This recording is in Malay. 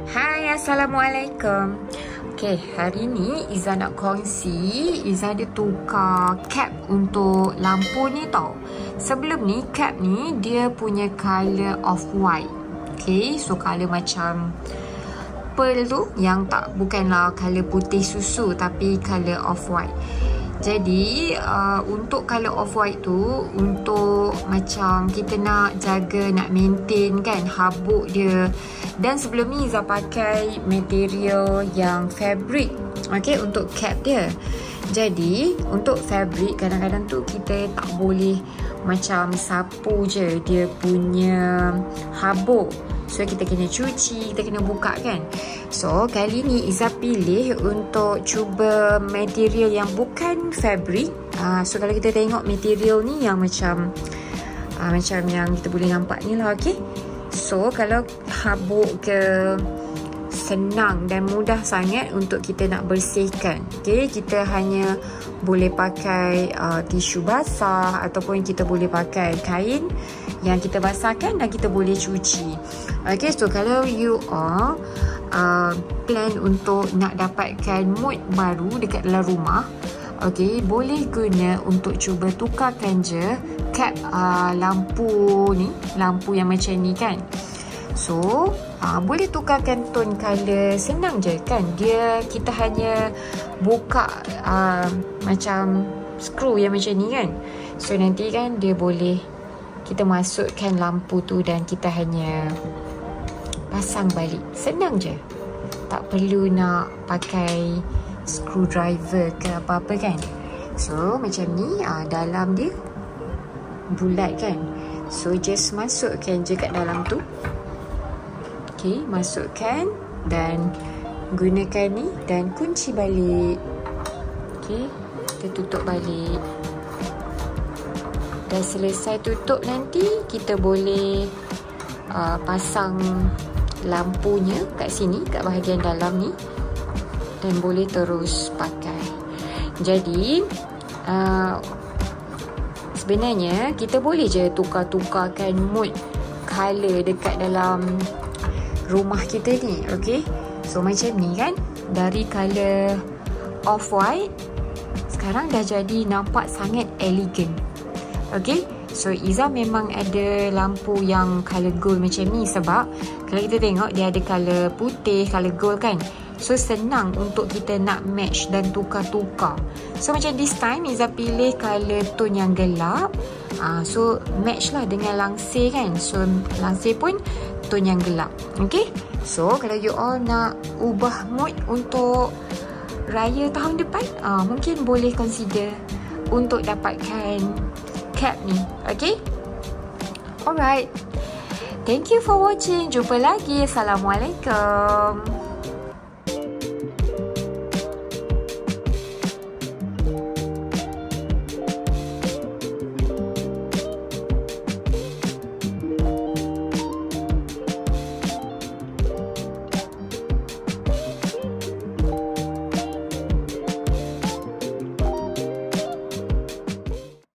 Hai, Assalamualaikum. Okay, hari ni Izzah nak kongsi. Izzah ada tukar cap untuk lampu ni tau. Sebelum ni, cap ni dia punya colour off-white. Okay, so colour macam pearl tu, yang bukanlah colour putih susu tapi colour off-white. Jadi untuk colour off-white tu, untuk macam kita nak jaga, nak maintain kan habuk dia. Dan sebelum ni Izzah pakai material yang fabric, okay, untuk cap dia. Jadi untuk fabric kadang-kadang tu kita tak boleh macam sapu je dia punya habuk. So kita kena cuci, kita kena buka kan. So kali ni Izzah pilih untuk cuba material yang bukan fabric. So kalau kita tengok material ni yang macam yang kita boleh nampak ni lah, okay. So kalau habuk ke, senang dan mudah sangat untuk kita nak bersihkan. Okay, kita hanya boleh pakai tisu basah ataupun kita boleh pakai kain yang kita basahkan dan kita boleh cuci. Okay, so kalau you all plan untuk nak dapatkan mood baru dekat dalam rumah, okay, boleh guna untuk cuba tukarkan je cap lampu ni, lampu yang macam ni kan. So boleh tukarkan tone colour, senang je kan. Kita hanya buka macam skru yang macam ni kan. So nanti kan dia boleh kita masukkan lampu tu dan kita hanya pasang balik. Senang je, tak perlu nak pakai screwdriver ke apa-apa kan. So macam ni, dalam dia bulat kan. So just masukkan je kat dalam tu. Okay, masukkan dan gunakan ni dan kunci balik. Okay, kita tutup balik. Dah selesai tutup, nanti kita boleh pasang lampunya kat sini, kat bahagian dalam ni, dan boleh terus pakai. Jadi sebenarnya kita boleh je tukar-tukarkan mood colour dekat dalam rumah kita ni, okay. So macam ni kan, dari colour off-white sekarang dah jadi nampak sangat elegan. Okay, so Izzah memang ada lampu yang colour gold macam ni sebab kalau kita tengok dia ada colour putih, colour gold kan. So senang untuk kita nak match dan tukar-tukar. So macam this time Izzah pilih colour tone yang gelap. So match lah dengan langsir kan. So langsir pun tone yang gelap. Okay, so kalau you all nak ubah mood untuk raya tahun depan, mungkin boleh consider untuk dapatkan cap ni. Okay, alright, thank you for watching. Jumpa lagi. Assalamualaikum.